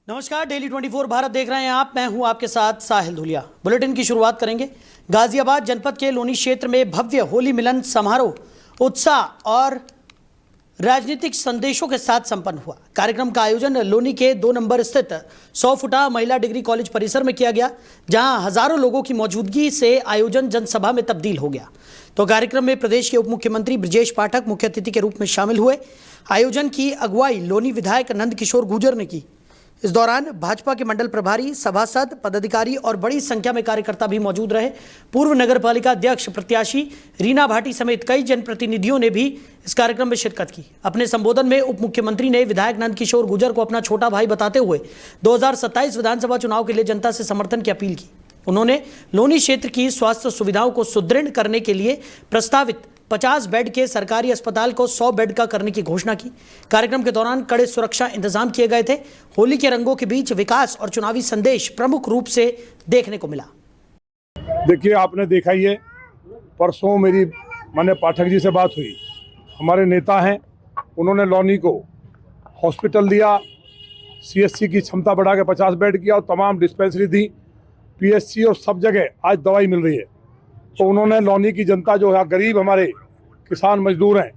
नमस्कार, डेली 24 भारत देख रहे हैं आप। मैं हूं आपके साथ साहिल धुलिया। बुलेटिन की शुरुआत करेंगे। गाजियाबाद जनपद के लोनी क्षेत्र में भव्य होली मिलन समारोह उत्साह और राजनीतिक संदेशों के साथ संपन्न हुआ। कार्यक्रम का आयोजन लोनी के 2 नंबर स्थित 100 फुटा महिला डिग्री कॉलेज परिसर में किया गया, जहां हजारों लोगों की मौजूदगी से आयोजन जनसभा में तब्दील हो गया। तो कार्यक्रम में प्रदेश के उप मुख्यमंत्री ब्रजेश पाठक मुख्य अतिथि के रूप में शामिल हुए। आयोजन की अगुवाई लोनी विधायक नंद किशोर गुर्जर ने की। इस दौरान भाजपा के मंडल प्रभारी, सभासद, पदाधिकारी और बड़ी संख्या में कार्यकर्ता भी मौजूद रहे। पूर्व नगर पालिका अध्यक्ष प्रत्याशी रीना भाटी समेत कई जनप्रतिनिधियों ने भी इस कार्यक्रम में शिरकत की। अपने संबोधन में उप मुख्यमंत्री ने विधायक नंद किशोर गुर्जर को अपना छोटा भाई बताते हुए 2027 विधानसभा चुनाव के लिए जनता से समर्थन की अपील की। उन्होंने लोनी क्षेत्र की स्वास्थ्य सुविधाओं को सुदृढ़ करने के लिए प्रस्तावित 50 बेड के सरकारी अस्पताल को 100 बेड का करने की घोषणा की। कार्यक्रम के दौरान कड़े सुरक्षा इंतजाम किए गए थे। होली के रंगों के बीच विकास और चुनावी संदेश प्रमुख रूप से देखने को मिला। देखिए, आपने देखा ही है, परसों मेरी माननीय पाठक जी से बात हुई। हमारे नेता हैं, उन्होंने लोनी को हॉस्पिटल दिया, सीएचसी की क्षमता बढ़ा के 50 बेड किया और तमाम डिस्पेंसरी दी, पीएचसी और सब जगह आज दवाई मिल रही है। तो उन्होंने लोनी की जनता जो है, गरीब हमारे किसान मजदूर हैं,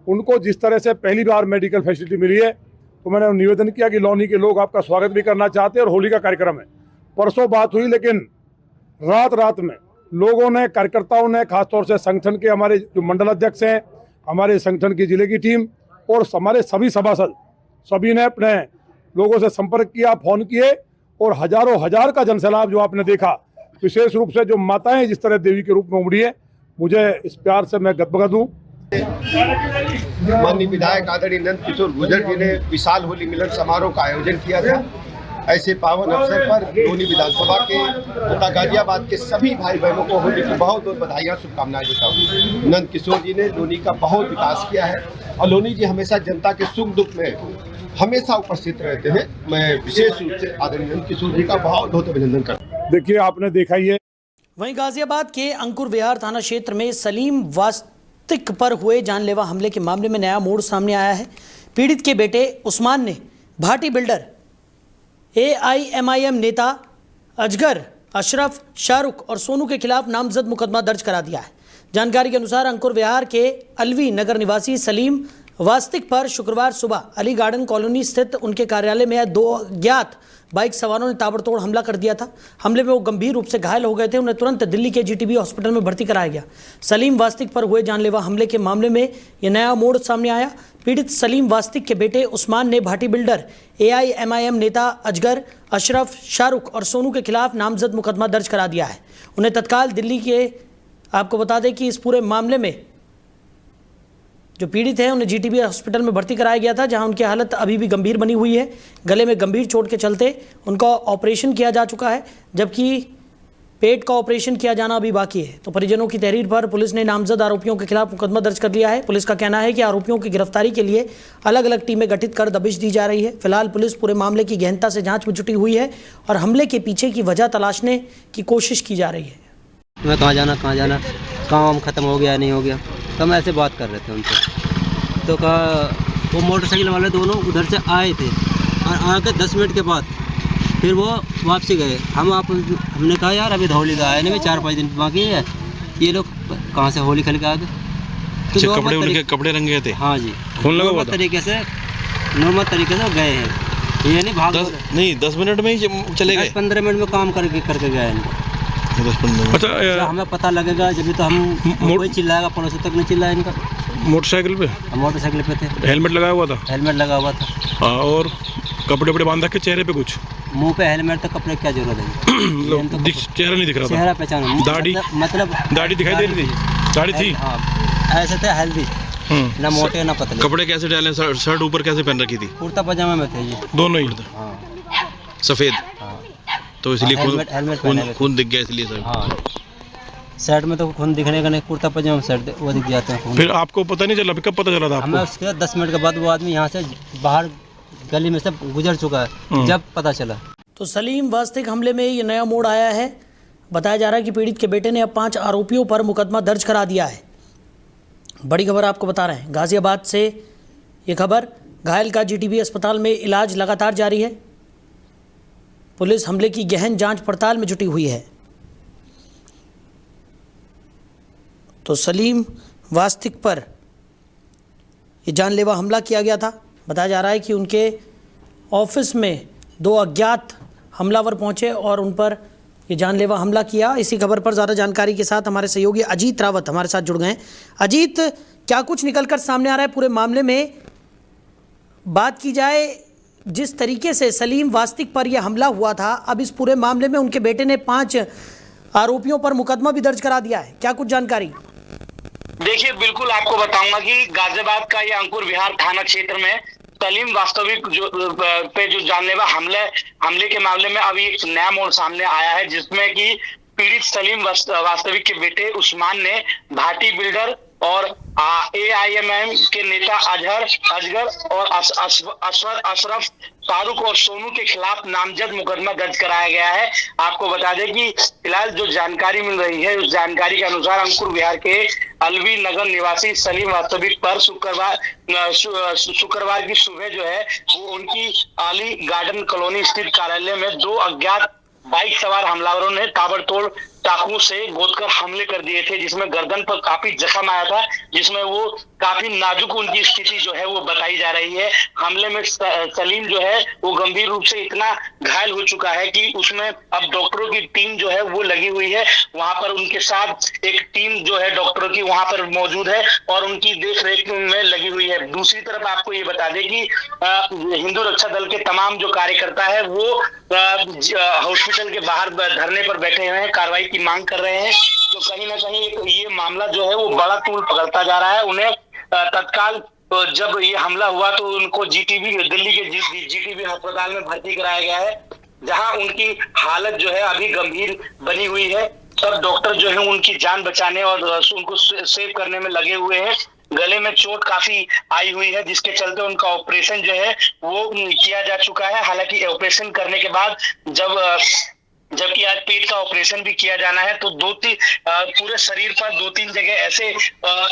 उनको जिस तरह से पहली बार मेडिकल फैसिलिटी मिली है, तो मैंने निवेदन किया कि लोनी के लोग आपका स्वागत भी करना चाहते हैं और होली का कार्यक्रम है। परसों बात हुई, लेकिन रात में लोगों ने, कार्यकर्ताओं ने, खासतौर से संगठन के हमारे जो मंडल अध्यक्ष हैं, हमारे संगठन की जिले की टीम और हमारे सभी सभासद, सभी ने अपने लोगों से संपर्क किया, फोन किए और हजारों हजार का जनसैलाब जो आपने देखा, विशेष रूप से जो माताएं जिस तरह देवी के रूप में उमड़ी है, मुझे इस प्यार से मैं गदगद हूँ। माननीय विधायक आदरणीय नंद किशोर गुर्जर जी ने विशाल होली मिलन समारोह का आयोजन किया था। ऐसे पावन अवसर पर लोनी विधानसभा के तथा गाजियाबाद के सभी भाई बहनों को होली की बहुत बहुत बधाइयाँ, शुभकामनाएं देता हूँ। नंद किशोर जी ने लोनी का बहुत विकास किया है और लोनी जी हमेशा जनता के सुख दुख में हमेशा उपस्थित रहते हैं। मैं विशेष रूप से आदरणीय नंद किशोर जी का बहुत बहुत अभिनंदन करता हूँ। देखिए, आपने देखा ही है। वहीं गाजियाबाद के अंकुर विहार थाना क्षेत्र में सलीम वास्तिक पर हुए जानलेवा हमले के मामले में नया मोड़ सामने आया है। पीड़ित के बेटे उस्मान ने भाटी बिल्डर, AIMIM नेता अजगर, अशरफ, शाहरुख और सोनू के खिलाफ नामजद मुकदमा दर्ज करा दिया है। जानकारी के अनुसार अंकुर विहार के अलवी नगर निवासी सलीम वास्तिक पर शुक्रवार सुबह अली गार्डन कॉलोनी स्थित उनके कार्यालय में 2 अज्ञात बाइक सवारों ने ताबड़तोड़ हमला कर दिया था। हमले में वो गंभीर रूप से घायल हो गए थे। उन्हें तुरंत दिल्ली के GTB हॉस्पिटल में भर्ती कराया गया। सलीम वास्तिक पर हुए जानलेवा हमले के मामले में यह नया मोड़ सामने आया। पीड़ित सलीम वास्तिक के बेटे उस्मान ने भाटी बिल्डर, AIMIM नेता अजगर, अशरफ, शाहरुख और सोनू के खिलाफ नामजद मुकदमा दर्ज करा दिया है। उन्हें तत्काल दिल्ली के, आपको बता दें कि इस पूरे मामले में जो पीड़ित हैं उन्हें GTB हॉस्पिटल में भर्ती कराया गया था, जहां उनकी हालत अभी भी गंभीर बनी हुई है। गले में गंभीर चोट के चलते उनका ऑपरेशन किया जा चुका है, जबकि पेट का ऑपरेशन किया जाना अभी बाकी है। तो परिजनों की तहरीर पर पुलिस ने नामजद आरोपियों के खिलाफ मुकदमा दर्ज कर लिया है। पुलिस का कहना है कि आरोपियों की गिरफ्तारी के लिए अलग अलग टीमें गठित कर दबिश दी जा रही है। फिलहाल पुलिस पूरे मामले की गहनता से जाँच में जुटी हुई है और हमले के पीछे की वजह तलाशने की कोशिश की जा रही है। मैं कहाँ जाना, काम खत्म हो गया नहीं हो गया, तो हम ऐसे बात कर रहे थे उनसे। तो कहा वो मोटरसाइकिल वाले दोनों उधर से आए थे और आके 10 मिनट के बाद फिर वो वापसी गए। हमने कहा यार अभी होली का आया नहीं, 4-5 दिन बाकी है, ये लोग कहाँ से होली खेल के आ गए। तो उनके कपड़े रंगे थे। हाँ जी, नॉर्मल तरीके से गए हैं। ये नहीं भाग 10 मिनट में ही चले गए। 15 मिनट में काम करके गए हैं। 10-15 मिनट। अच्छा, हमें पता लगेगा जब तो हम कोई चिल्लाएगा, पड़ोसी तक नहीं चिल्लाया इनका। मोटरसाइकिल पे पे थे। हेलमेट लगाया हुआ था। हेलमेट लगा हुआ था। हाँ, और कपड़े बांध के चेहरे पे कुछ, मुंह पे हेलमेट, तो कपड़े क्या जरूरत है। तो चेहरा नहीं दिख रहा था। चेहरा पहचान, दाढ़ी मतलब दाढ़ी दिखाई दे रही थी। दाढ़ी थी। हाँ, ऐसे थे हेल्दी, ना मोटे ना पतले। कपड़े कैसे डाले, शर्ट ऊपर कैसे पहन रखी थी? कुर्ता पजामा में थे ये दोनों ही। हाँ, सफेद। हाँ। तो इसलिए हेलमेट खून दिख गया इसलिए सर। हाँ, शर्ट में तो खून दिखने का नहीं, कुर्ता पजामा शर्ट वो दिख जाते हैं। फिर आपको पता नहीं चला? कब पता चला था आपको? हमें उसके 10 मिनट के बाद वो आदमी यहाँ से बाहर गली में से गुजर चुका है, जब पता चला। तो सलीम वास्तिक हमले में ये नया मोड़ आया है। बताया जा रहा है कि पीड़ित के बेटे ने अब 5 आरोपियों पर मुकदमा दर्ज करा दिया है। बड़ी खबर आपको बता रहे हैं गाजियाबाद से ये खबर। घायल का GTB अस्पताल में इलाज लगातार जारी है। पुलिस हमले की गहन जांच पड़ताल में जुटी हुई है। तो सलीम वास्तिक पर ये जानलेवा हमला किया गया था। बताया जा रहा है कि उनके ऑफिस में 2 अज्ञात हमलावर पहुंचे और उन पर ये जानलेवा हमला किया। इसी खबर पर ज़्यादा जानकारी के साथ हमारे सहयोगी अजीत रावत हमारे साथ जुड़ गए हैं। अजीत, क्या कुछ निकलकर सामने आ रहा है पूरे मामले में? बात की जाए जिस तरीके से सलीम वास्तिक पर यह हमला हुआ था, अब इस पूरे मामले में उनके बेटे ने 5 आरोपियों पर मुकदमा भी दर्ज करा दिया है। क्या कुछ जानकारी? देखिए, बिल्कुल आपको बताऊंगा कि गाजियाबाद का ये अंकुर विहार थाना क्षेत्र में सलीम वास्तविक जो जानलेवा हमले के मामले में अभी एक नया मोड़ सामने आया है, जिसमें कि पीड़ित सलीम वास्तविक के बेटे उस्मान ने भाटी बिल्डर और AIMM के नेता अजगर और अशरफ फारूक और सोनू के खिलाफ नामजद मुकदमा दर्ज कराया गया है। आपको बता दें कि फिलहाल जो जानकारी मिल रही है, उस जानकारी के अनुसार अंकुर विहार के अलवी नगर निवासी सलीम वास्तविक पर शुक्रवार की सुबह जो है वो उनकी अली गार्डन कॉलोनी स्थित कार्यालय में 2 अज्ञात बाइक सवार हमलावरों ने ताबड़तोड़ चाकू से गोदकर हमले कर दिए थे, जिसमें गर्दन पर काफी जख्म आया था, जिसमें वो काफी नाजुक उनकी स्थिति जो है वो बताई जा रही है। हमले में सलीम जो है वो गंभीर रूप से इतना घायल हो चुका है कि उसमें अब डॉक्टरों की टीम जो है वो लगी हुई है। वहां पर उनके साथ एक टीम जो है डॉक्टरों की वहां पर मौजूद है और उनकी देख रेख में लगी हुई है। दूसरी तरफ आपको ये बता दें कि हिंदू रक्षा दल के तमाम जो कार्यकर्ता है वो हॉस्पिटल के बाहर धरने पर बैठे हुए हैं, कार्रवाई की मांग कर रहे हैं। तो कहीं ना कहीं ये मामला जो है वो बड़ा तूल पकड़ता जा रहा है। उन्हें तत्काल जब ये हमला हुआ तो उनको दिल्ली के GTB अस्पताल में भर्ती कराया गया है, जहां उनकी हालत जो है अभी गंभीर बनी हुई है। सब डॉक्टर जो है उनकी जान बचाने और उनको सेव करने में लगे हुए हैं। गले में चोट काफी आई हुई है, जिसके चलते उनका ऑपरेशन जो है वो किया जा चुका है। हालांकि ऑपरेशन करने के बाद जबकि आज पेट का ऑपरेशन भी किया जाना है, तो पूरे शरीर पर 2-3 जगह ऐसे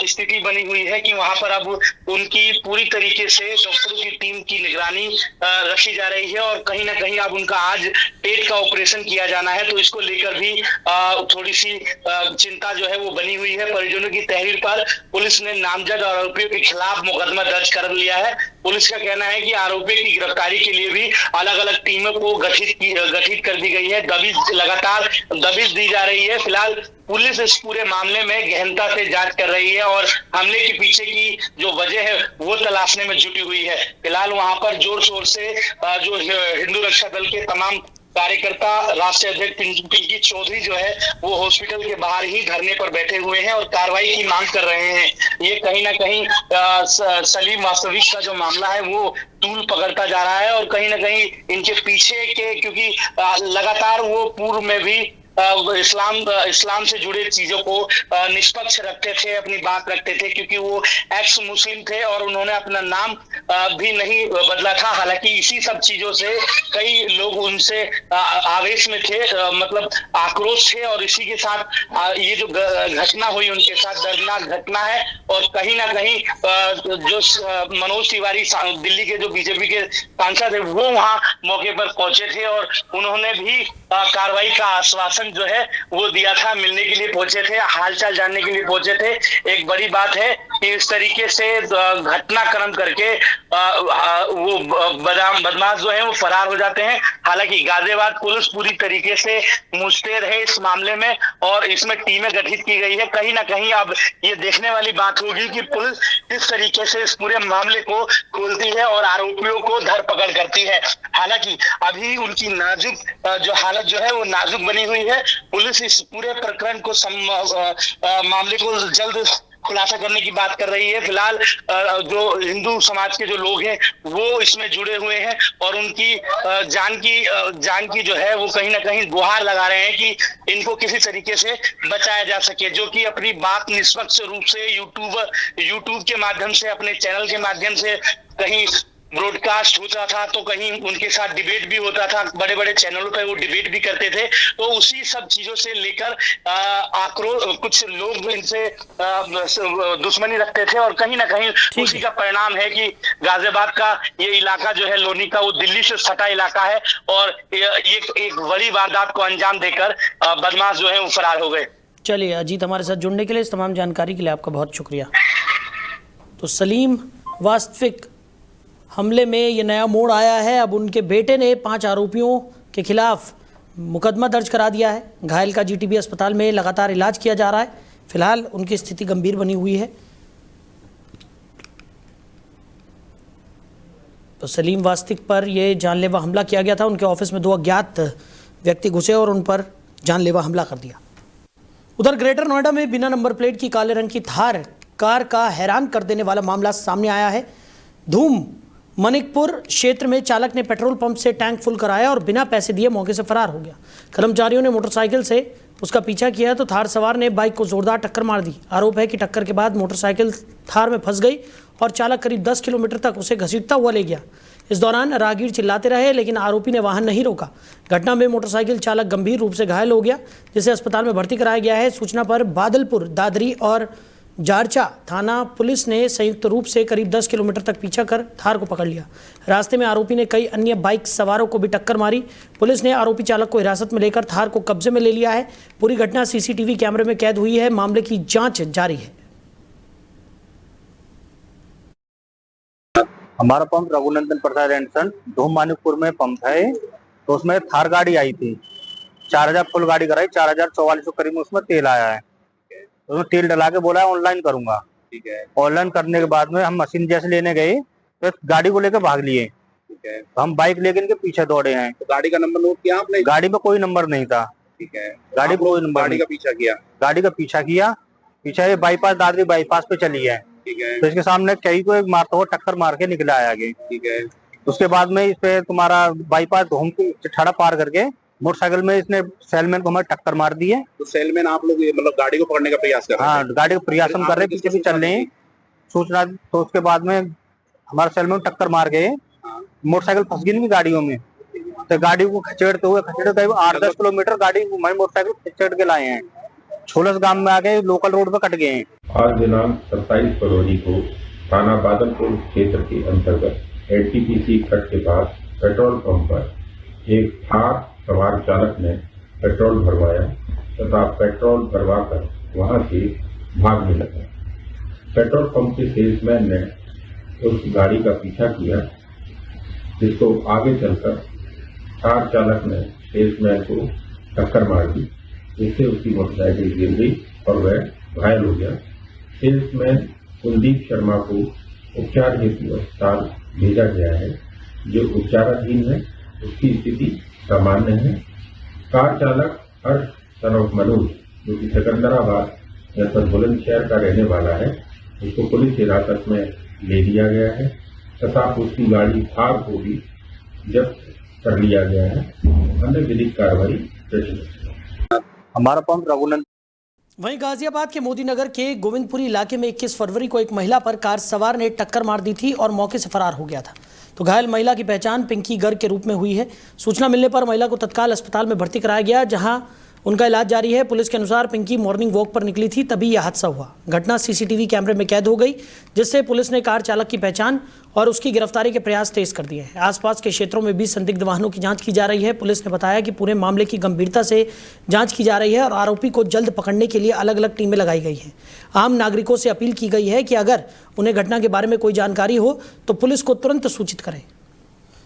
स्थिति बनी हुई है कि वहां पर अब उनकी पूरी तरीके से डॉक्टरों की टीम की निगरानी रखी जा रही है और कहीं ना कहीं अब उनका आज पेट का ऑपरेशन किया जाना है। तो इसको लेकर भी थोड़ी सी चिंता जो है वो बनी हुई है। परिजनों की तहरीर पर पुलिस ने नामजद आरोपियों के खिलाफ मुकदमा दर्ज कर लिया है। पुलिस का कहना है कि आरोपियों की गिरफ्तारी के लिए भी अलग अलग टीमों को गठित कर दी गई है। लगातार दबिश दी जा रही है। फिलहाल पुलिस इस पूरे मामले में गहनता से जांच कर रही है और हमले के पीछे की जो वजह है वो तलाशने में जुटी हुई है। फिलहाल वहां पर जोर शोर से जो हिंदू रक्षा दल के तमाम कार्यकर्ता, राष्ट्रीय अध्यक्ष पिंकी चौधरी जो है वो हॉस्पिटल के बाहर ही धरने पर बैठे हुए हैं और कार्रवाई की मांग कर रहे हैं। ये कहीं ना कहीं सलीम वास्तविक का जो मामला है वो तूल पकड़ता जा रहा है और कहीं ना कहीं इनके पीछे के, क्योंकि लगातार वो पूर्व में भी इस्लाम से जुड़े चीजों को निष्पक्ष रखते थे, अपनी बात रखते थे, क्योंकि वो एक्स मुस्लिम थे और उन्होंने अपना नाम भी नहीं बदला था। हालांकि इसी सब चीजों से कई लोग उनसे आवेश में थे, मतलब आक्रोश थे और इसी के साथ ये जो घटना हुई उनके साथ दर्दनाक घटना है। और कहीं ना कहीं जो मनोज तिवारी दिल्ली के जो बीजेपी के सांसद है वो वहां मौके पर पहुंचे थे और उन्होंने भी कार्रवाई का आश्वासन जो है वो दिया था, मिलने के लिए पहुंचे थे, हालचाल जानने के लिए पहुंचे थे। एक बड़ी बात है कि इस तरीके से घटनाक्रम करके वो बदमाश जो है वो फरार हो जाते हैं। हालांकि गाजियाबाद पुलिस पूरी तरीके से मुस्तैद है इस मामले में और इसमें टीमें गठित की गई है। कहीं ना कहीं अब ये देखने वाली बात होगी कि पुलिस किस तरीके से इस पूरे मामले को खोलती है और आरोपियों को धरपकड़ करती है। हालांकि अभी उनकी नाजुक जो हालत जो है वो नाजुक बनी हुई है। पुलिस इस पूरे प्रकरण को मामले को जल्द खुलासा करने की बात कर रही है। फिलहाल जो हिंदू समाज के जो लोग हैं वो इसमें जुड़े हुए हैं और उनकी जान की जो है वो कहीं ना कहीं गुहार लगा रहे हैं कि इनको किसी तरीके से बचाया जा सके, जो कि अपनी बात निष्पक्ष रूप से यूट्यूब के माध्यम से, अपने चैनल के माध्यम से कहीं ब्रॉडकास्ट होता था तो कहीं उनके साथ डिबेट भी होता था, बड़े बड़े चैनलों पे वो डिबेट भी करते थे। तो उसी सब चीजों से लेकर आक्रोश, कुछ लोग इनसे दुश्मनी रखते थे और कहीं ना कहीं उसी का परिणाम है कि गाजियाबाद का ये इलाका जो है लोनी का, वो दिल्ली से सटा इलाका है और ये एक बड़ी वारदात को अंजाम देकर बदमाश जो है वो फरार हो गए। चलिए अजीत, हमारे साथ जुड़ने के लिए, इस तमाम जानकारी के लिए आपका बहुत शुक्रिया। तो सलीम वास्तविक हमले में ये नया मोड़ आया है। अब उनके बेटे ने 5 आरोपियों के खिलाफ मुकदमा दर्ज करा दिया है। घायल का जीटीबी अस्पताल में लगातार इलाज किया जा रहा है। फिलहाल उनकी स्थिति गंभीर बनी हुई है। तो सलीम वास्तविक पर यह जानलेवा हमला किया गया था। उनके ऑफिस में 2 अज्ञात व्यक्ति घुसे और उन पर जानलेवा हमला कर दिया। उधर ग्रेटर नोएडा में बिना नंबर प्लेट की काले रंग की थार कार का हैरान कर देने वाला मामला सामने आया है। धूम मनिकपुर क्षेत्र में चालक ने पेट्रोल पंप से टैंक फुल कराया और बिना पैसे दिए मौके से फरार हो गया। कर्मचारियों ने मोटरसाइकिल से उसका पीछा किया तो थार सवार ने बाइक को जोरदार टक्कर मार दी। आरोप है कि टक्कर के बाद मोटरसाइकिल थार में फंस गई और चालक करीब 10 किलोमीटर तक उसे घसीटता हुआ ले गया। इस दौरान राहगीर चिल्लाते रहे लेकिन आरोपी ने वाहन नहीं रोका। घटना में मोटरसाइकिल चालक गंभीर रूप से घायल हो गया, जिसे अस्पताल में भर्ती कराया गया है। सूचना पर बादलपुर, दादरी और जारचा थाना पुलिस ने संयुक्त रूप से करीब 10 किलोमीटर तक पीछा कर थार को पकड़ लिया। रास्ते में आरोपी ने कई अन्य बाइक सवारों को भी टक्कर मारी। पुलिस ने आरोपी चालक को हिरासत में लेकर थार को कब्जे में ले लिया है। पूरी घटना सीसीटीवी कैमरे में कैद हुई है। मामले की जांच जारी है। हमारा पंप रघुनंदन प्रसाद एंड सन धूम मानिकपुर में पंप है। तो उसमें थार गाड़ी आई थी, 4000 फुल गाड़ी कराई, 4044 करीब में उसमें तेल आया है। उसमें तेल डला के बोला ऑनलाइन करूंगा। ठीक है। ऑनलाइन करने के बाद में हम मशीन जैसे लेने गए तो गाड़ी को लेकर भाग लिए। ठीक है। तो हम बाइक लेकर इनके पीछे दौड़े हैं। तो गाड़ी का नंबर नोट किया आपने? गाड़ी में कोई नंबर नहीं था। ठीक है। गाड़ी में कोई नंबर, गाड़ी का पीछा किया? गाड़ी का पीछा किया। पीछा ये बाईपास, दादरी बाईपास पे चली है। ठीक है। तो इसके सामने कई को एक मारता हुआ टक्कर मार के निकला है आगे। ठीक है। उसके बाद में इस पे तुम्हारा बाईपास धूम की चिठाड़ा पार करके मोटरसाइकिल में इसने सेलमैन को हमारे टक्कर मार दी है। तो सेलमैन आप लोग मतलब गाड़ी को पकड़ने का प्रयास कर रहे हैं? हाँ, गाड़ी का प्रयास हम कर रहे हैं, पीछे भी चल रहे हैं। सूचना तो उसके बाद में हमारा सेलमैन टक्कर मार गए। मोटरसाइकिल फंस गई गाड़ियों में। तो गाड़ी को खचेड़ते हुए 8-10 किलोमीटर गाड़ी हमारी मोटरसाइकिल खचेड़ के लाए हैं। छोलस गांव में आ गए, लोकल रोड पे कट गए हैं। आज दिनांक 27 फरवरी को थाना बादलपुर क्षेत्र के अंतर्गत एनटीपीसी कट के पास पेट्रोल पंप पर एक थार सवार चालक ने पेट्रोल भरवाया तथा पेट्रोल भरवाकर वहां से भागने लगा। पेट्रोल पंप के सेल्समैन ने उस गाड़ी का पीछा किया, जिसको आगे चलकर थार चालक ने सेल्समैन को टक्कर मार दी, जिससे उसकी मोटरसाइकिल गिर गई और वह घायल हो गया। सेल्समैन कुलदीप शर्मा को उपचार हेतु अस्पताल भेजा गया है, जो उपचाराधीन है। उसकी स्थिति सामान्य है। कार चालक हर्ष सन ऑफ मनोज, जो कि सिकंदराबाद जनपद बुलंदशहर का रहने वाला है, उसको पुलिस हिरासत में ले लिया गया है तथा उसकी गाड़ी थार को भी जब्त कर लिया गया है। अन्य विधिक कार्रवाई प्रचलित। हमारा पंप रघुनंदन। वहीं गाजियाबाद के मोदी नगर के गोविंदपुरी इलाके में 21 फरवरी को एक महिला पर कार सवार ने टक्कर मार दी थी और मौके से फरार हो गया था। तो घायल महिला की पहचान पिंकी गर्ग के रूप में हुई है। सूचना मिलने पर महिला को तत्काल अस्पताल में भर्ती कराया गया, जहां उनका इलाज जारी है। पुलिस के अनुसार पिंकी मॉर्निंग वॉक पर निकली थी, तभी यह हादसा हुआ। घटना सीसीटीवी कैमरे में कैद हो गई, जिससे पुलिस ने कार चालक की पहचान और उसकी गिरफ्तारी के प्रयास तेज कर दिए हैं। आसपास के क्षेत्रों में भी संदिग्ध वाहनों की जांच की जा रही है। पुलिस ने बताया कि पूरे मामले की गंभीरता से जांच की जा रही है और आरोपी को जल्द पकड़ने के लिए अलग अलग टीमें लगाई गई हैं। आम नागरिकों से अपील की गई है कि अगर उन्हें घटना के बारे में कोई जानकारी हो तो पुलिस को तुरंत सूचित करें।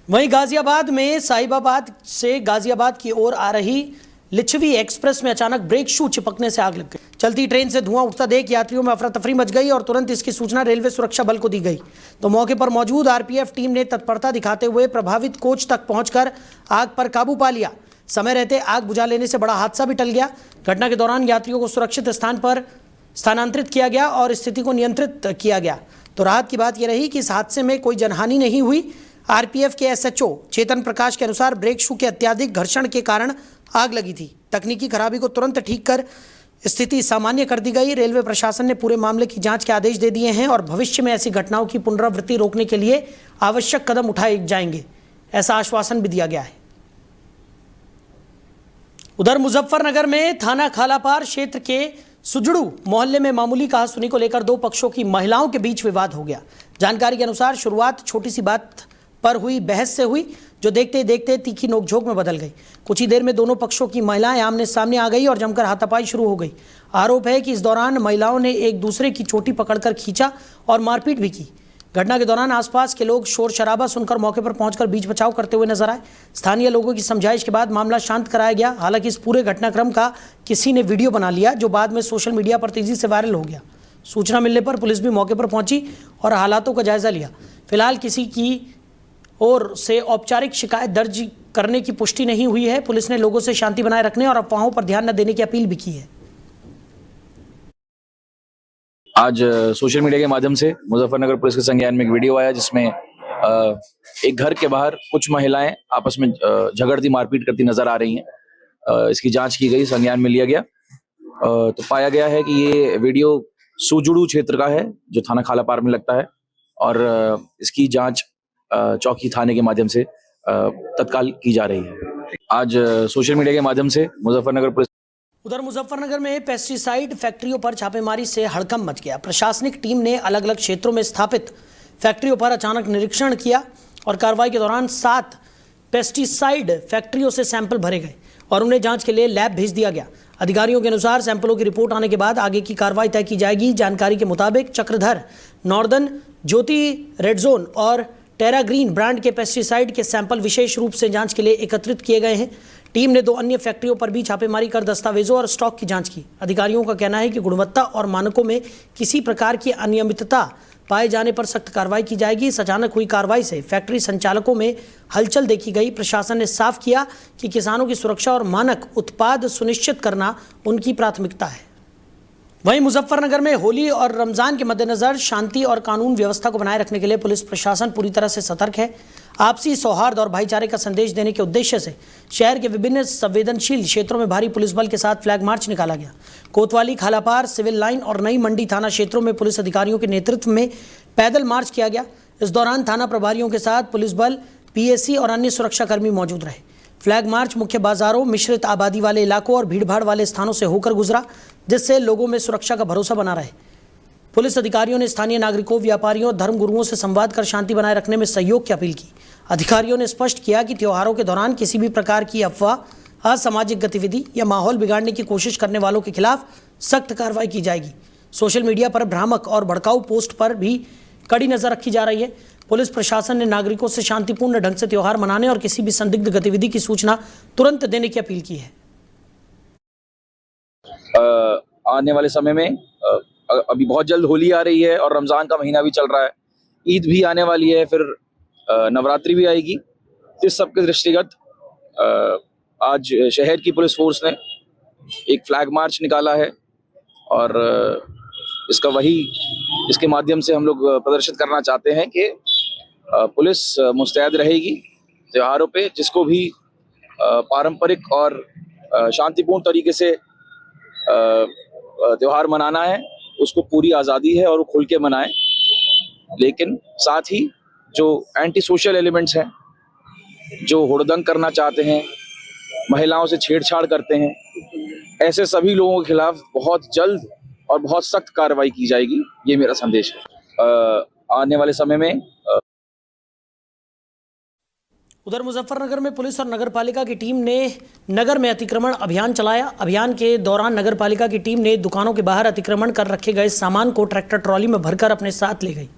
वहीं गाजियाबाद में साहिबाबाद से गाजियाबाद की ओर आ रही लिच्छवी एक्सप्रेस में अचानक ब्रेक शू चिपकने से आग लग गई। चलती ट्रेन से धुआं उठता देख यात्रियों में अफरा तफरी मच गई और तुरंत इसकी सूचना रेलवे सुरक्षा बल को दी गई। तो मौके पर मौजूद आरपीएफ टीम ने तत्परता दिखाते हुए प्रभावित कोच तक पहुंचकर आग पर काबू पा लिया। समय रहते आग बुझा लेने से बड़ा हादसा भी टल गया। घटना के दौरान यात्रियों को सुरक्षित स्थान पर स्थानांतरित किया गया और स्थिति को नियंत्रित किया गया। तो राहत की बात यह रही कि इस हादसे में कोई जनहानि नहीं हुई। आरपीएफ के एसएचओ चेतन प्रकाश के अनुसार ब्रेक शू के अत्यधिक घर्षण के कारण आग लगी थी। तकनीकी खराबी को तुरंत ठीक कर स्थिति सामान्य कर दी गई। रेलवे प्रशासन ने पूरे मामले की जांच के आदेश दे दिए हैं और भविष्य में ऐसी घटनाओं की पुनरावृत्ति रोकने के लिए आवश्यक कदम उठाए जाएंगे, ऐसा आश्वासन भी दिया गया है। उधर मुजफ्फरनगर में थाना खालापार क्षेत्र के सुजड़ू मोहल्ले में मामूली कहासुनी को लेकर दो पक्षों की महिलाओं के बीच विवाद हो गया। जानकारी के अनुसार शुरुआत छोटी सी बात पर हुई बहस से हुई, जो देखते देखते तीखी नोकझोंक में बदल गई। कुछ ही देर में दोनों पक्षों की महिलाएं आमने सामने आ गई और जमकर हाथापाई शुरू हो गई। आरोप है कि इस दौरान महिलाओं ने एक दूसरे की चोटी पकड़कर खींचा और मारपीट भी की। घटना के दौरान आसपास के लोग शोर शराबा सुनकर मौके पर पहुंचकर बीच बचाव करते हुए नजर आए। स्थानीय लोगों की समझाइश के बाद मामला शांत कराया गया। हालांकि इस पूरे घटनाक्रम का किसी ने वीडियो बना लिया, जो बाद में सोशल मीडिया पर तेजी से वायरल हो गया। सूचना मिलने पर पुलिस भी मौके पर पहुंची और हालातों का जायजा लिया। फिलहाल किसी की ओर से औपचारिक शिकायत दर्ज करने की पुष्टि नहीं हुई है। पुलिस ने लोगों से शांति बनाए रखने और अफवाहों पर ध्यान न देने की अपील भी की है। आज सोशल मीडिया के माध्यम से मुजफ्फरनगर पुलिस के संज्ञान में एक वीडियो आया, जिसमें एक घर के बाहर कुछ महिलाएं आपस में झगड़ती मारपीट करती नजर आ रही हैं। इसकी जांच की गई, संज्ञान में लिया गया। तो पाया गया है कि ये वीडियो सुजुड़ू क्षेत्र का है, जो थाना खालापार में लगता है, और इसकी जांच चौकी थाने के माध्यम से तत्काल की जा रही है। आज सोशल मीडिया के माध्यम से मुजफ्फरनगर पुलिस। उधर मुजफ्फरनगर में पेस्टिसाइड फैक्ट्रियों पर छापेमारी से हड़कंप मच गया। प्रशासनिक टीम ने अलग अलग क्षेत्रों में स्थापित फैक्ट्रियों पर अचानक निरीक्षण किया और कार्रवाई के दौरान 7 पेस्टिसाइड फैक्ट्रियों से सैंपल भरे गए और उन्हें जांच के लिए लैब भेज दिया गया। अधिकारियों के अनुसार सैंपलों की रिपोर्ट आने के बाद आगे की कार्रवाई तय की जाएगी। जानकारी के मुताबिक चक्रधर, नॉर्दर्न, ज्योति रेड जोन और टेरा ग्रीन ब्रांड के पेस्टिसाइड के सैंपल विशेष रूप से जांच के लिए एकत्रित किए गए हैं। टीम ने 2 अन्य फैक्ट्रियों पर भी छापेमारी कर दस्तावेजों और स्टॉक की जांच की। अधिकारियों का कहना है कि गुणवत्ता और मानकों में किसी प्रकार की अनियमितता पाए जाने पर सख्त कार्रवाई की जाएगी। इस अचानक हुई कार्रवाई से फैक्ट्री संचालकों में हलचल देखी गई। प्रशासन ने साफ किया कि किसानों की सुरक्षा और मानक उत्पाद सुनिश्चित करना उनकी प्राथमिकता है। वहीं मुजफ्फरनगर में होली और रमजान के मद्देनजर शांति और कानून व्यवस्था को बनाए रखने के लिए पुलिस प्रशासन पूरी तरह से सतर्क है। आपसी सौहार्द और भाईचारे का संदेश देने के उद्देश्य से शहर के विभिन्न संवेदनशील क्षेत्रों में भारी पुलिस बल के साथ फ्लैग मार्च निकाला गया। कोतवाली, खालापार, सिविल लाइन और नई मंडी थाना क्षेत्रों में पुलिस अधिकारियों के नेतृत्व में पैदल मार्च किया गया। इस दौरान थाना प्रभारियों के साथ पुलिस बल, पीएसी और अन्य सुरक्षाकर्मी मौजूद रहे। फ्लैग मार्च मुख्य बाजारों, मिश्रित आबादी वाले इलाकों और भीड़भाड़ वाले स्थानों से होकर गुजरा, जिससे लोगों में सुरक्षा का भरोसा बना रहे। पुलिस अधिकारियों ने स्थानीय नागरिकों, व्यापारियों और धर्मगुरुओं से संवाद कर शांति बनाए रखने में सहयोग की अपील की। अधिकारियों ने स्पष्ट किया कि त्योहारों के दौरान किसी भी प्रकार की अफवाह, असामाजिक गतिविधि या माहौल बिगाड़ने की कोशिश करने वालों के खिलाफ सख्त कार्रवाई की जाएगी। सोशल मीडिया पर भ्रामक और भड़काऊ पोस्ट पर भी कड़ी नजर रखी जा रही है। पुलिस प्रशासन ने नागरिकों से शांतिपूर्ण ढंग से त्योहार मनाने और किसी भी संदिग्ध गतिविधि की सूचना तुरंत देने की अपील की है। आने वाले समय में अभी बहुत जल्द होली आ रही है और रमजान का महीना भी चल रहा है, ईद भी आने वाली है, फिर नवरात्रि भी आएगी। इस सब के दृष्टिगत आज शहर की पुलिस फोर्स ने एक फ्लैग मार्च निकाला है और इसके माध्यम से हम लोग प्रदर्शित करना चाहते हैं कि पुलिस मुस्तैद रहेगी त्योहारों पे। जिसको भी पारंपरिक और शांतिपूर्ण तरीके से त्योहार मनाना है, उसको पूरी आज़ादी है और वो खुल के मनाएं। लेकिन साथ ही जो एंटी सोशल एलिमेंट्स हैं, जो हुड़दंग करना चाहते हैं, महिलाओं से छेड़छाड़ करते हैं, ऐसे सभी लोगों के खिलाफ बहुत जल्द और बहुत सख्त कार्रवाई की जाएगी। ये मेरा संदेश है। आने वाले समय में उधर मुजफ्फरनगर में पुलिस और नगर पालिका की टीम ने नगर में अतिक्रमण अभियान चलाया। अभियान के दौरान नगर पालिका की टीम ने दुकानों के बाहर अतिक्रमण कर रखे गए सामान को ट्रैक्टर ट्रॉली में भरकर अपने साथ ले गई,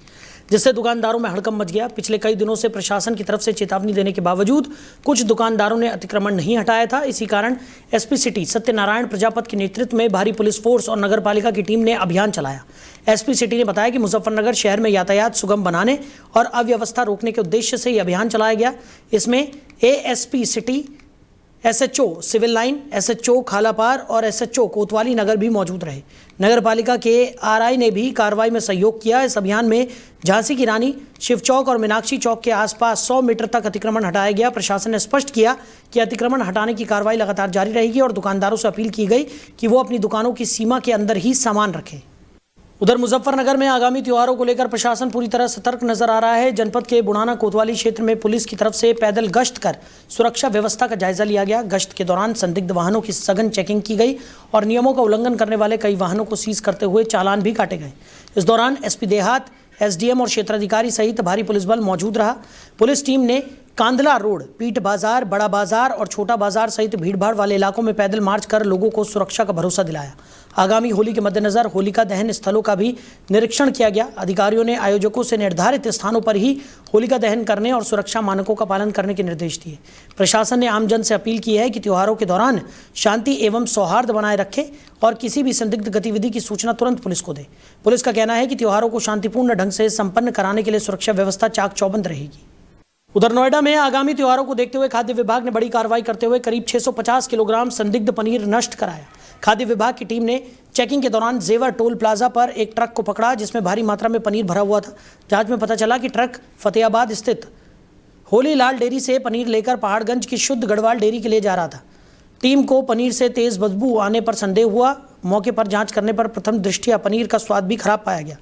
जिससे दुकानदारों में हड़कंप मच गया। पिछले कई दिनों से प्रशासन की तरफ से चेतावनी देने के बावजूद कुछ दुकानदारों ने अतिक्रमण नहीं हटाया था। इसी कारण एसपी सिटी सत्यनारायण प्रजापत के नेतृत्व में भारी पुलिस फोर्स और नगर पालिका की टीम ने अभियान चलाया। एसपी सिटी ने बताया कि मुजफ्फरनगर शहर में यातायात सुगम बनाने और अव्यवस्था रोकने के उद्देश्य से यह अभियान चलाया गया। इसमें ASP city, SHO civil line, SHO Khalapar और एसएचओ कोतवाली नगर भी मौजूद रहे। नगर पालिका के आरआई ने भी कार्रवाई में सहयोग किया। इस अभियान में झांसी की रानी, शिव चौक और मीनाक्षी चौक के आसपास 100 मीटर तक अतिक्रमण हटाया गया। प्रशासन ने स्पष्ट किया कि अतिक्रमण हटाने की कार्रवाई लगातार जारी रहेगी और दुकानदारों से अपील की गई कि वो अपनी दुकानों की सीमा के अंदर ही सामान रखें। उधर मुजफ्फरनगर में आगामी त्योहारों को लेकर प्रशासन पूरी तरह सतर्क नजर आ रहा है। जनपद के बुढ़ाना कोतवाली क्षेत्र में पुलिस की तरफ से पैदल गश्त कर सुरक्षा व्यवस्था का जायजा लिया गया। गश्त के दौरान संदिग्ध वाहनों की सघन चेकिंग की गई और नियमों का उल्लंघन करने वाले कई वाहनों को सीज करते हुए चालान भी काटे गए। इस दौरान एसपी देहात, एसडीएम और क्षेत्राधिकारी सहित भारी पुलिस बल मौजूद रहा। पुलिस टीम ने कांदला रोड, पीठ बाजार, बड़ा बाजार और छोटा बाजार सहित भीड़भाड़ वाले इलाकों में पैदल मार्च कर लोगों को सुरक्षा का भरोसा दिलाया। आगामी होली के मद्देनजर होलिका दहन स्थलों का भी निरीक्षण किया गया। अधिकारियों ने आयोजकों से निर्धारित स्थानों पर ही होलिका दहन करने और सुरक्षा मानकों का पालन करने के निर्देश दिए। प्रशासन ने आमजन से अपील की है कि त्योहारों के दौरान शांति एवं सौहार्द बनाए रखे और किसी भी संदिग्ध गतिविधि की सूचना तुरंत पुलिस को दे। पुलिस का कहना है कि त्योहारों को शांतिपूर्ण ढंग से संपन्न कराने के लिए सुरक्षा व्यवस्था चाक चौबंद रहेगी। उधर नोएडा में आगामी त्योहारों को देखते हुए खाद्य विभाग ने बड़ी कार्रवाई करते हुए करीब 650 किलोग्राम संदिग्ध पनीर नष्ट कराया। खाद्य विभाग की टीम ने चेकिंग के दौरान जेवर टोल प्लाजा पर एक ट्रक को पकड़ा जिसमें भारी मात्रा में पनीर भरा हुआ था। जांच में पता चला कि ट्रक फतेहाबाद स्थित होली लाल डेयरी से पनीर लेकर पहाड़गंज की शुद्ध गढ़वाल डेयरी के लिए जा रहा था। टीम को पनीर से तेज बदबू आने पर संदेह हुआ। मौके पर जांच करने पर प्रथम दृष्टया पनीर का स्वाद भी खराब पाया गया,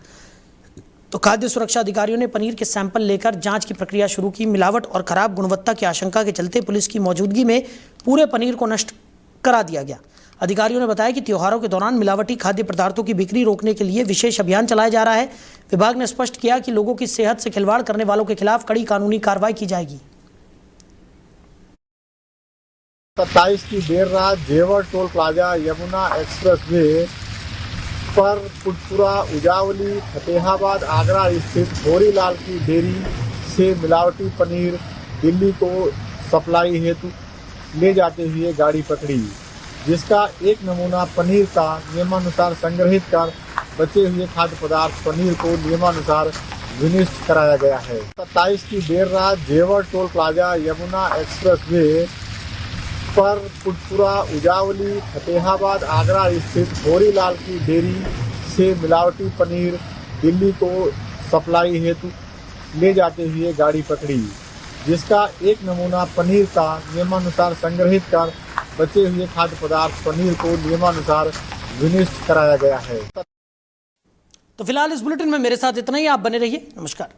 तो खाद्य सुरक्षा अधिकारियों ने पनीर के सैंपल लेकर जांच की प्रक्रिया शुरू की। मिलावट और खराब गुणवत्ता की आशंका के चलते पुलिस की मौजूदगी में पूरे पनीर को नष्ट करा दिया गया। अधिकारियों ने बताया कि त्योहारों के दौरान मिलावटी खाद्य पदार्थों की बिक्री रोकने के लिए विशेष अभियान चलाया जा रहा है। विभाग ने स्पष्ट किया कि लोगों की सेहत से खिलवाड़ करने वालों के खिलाफ कड़ी कानूनी कार्रवाई की जाएगी। 27 की देर रात जेवर toll plaza Yamuna express way पर पुटपुरा, उजावली, फतेहाबाद, आगरा स्थित होरीलाल की डेयरी से मिलावटी पनीर दिल्ली को सप्लाई हेतु ले जाते हुए गाड़ी पकड़ी, जिसका एक नमूना पनीर का नियमानुसार संग्रहित कर बचे हुए खाद्य पदार्थ पनीर को नियमानुसार विनिष्ट कराया गया है। 27 की देर रात जेवर toll plaza Yamuna express way पर पुटपुरा, उजावली, फतेहाबाद, आगरा स्थित होरीलाल की डेयरी से मिलावटी पनीर दिल्ली को सप्लाई हेतु ले जाते हुए गाड़ी पकड़ी, जिसका एक नमूना पनीर का नियमानुसार संग्रहित कर बचे हुए खाद्य पदार्थ पनीर को नियमानुसार विनिष्ट कराया गया है। तो फिलहाल इस बुलेटिन में मेरे साथ इतना ही। आप बने रहिए। नमस्कार।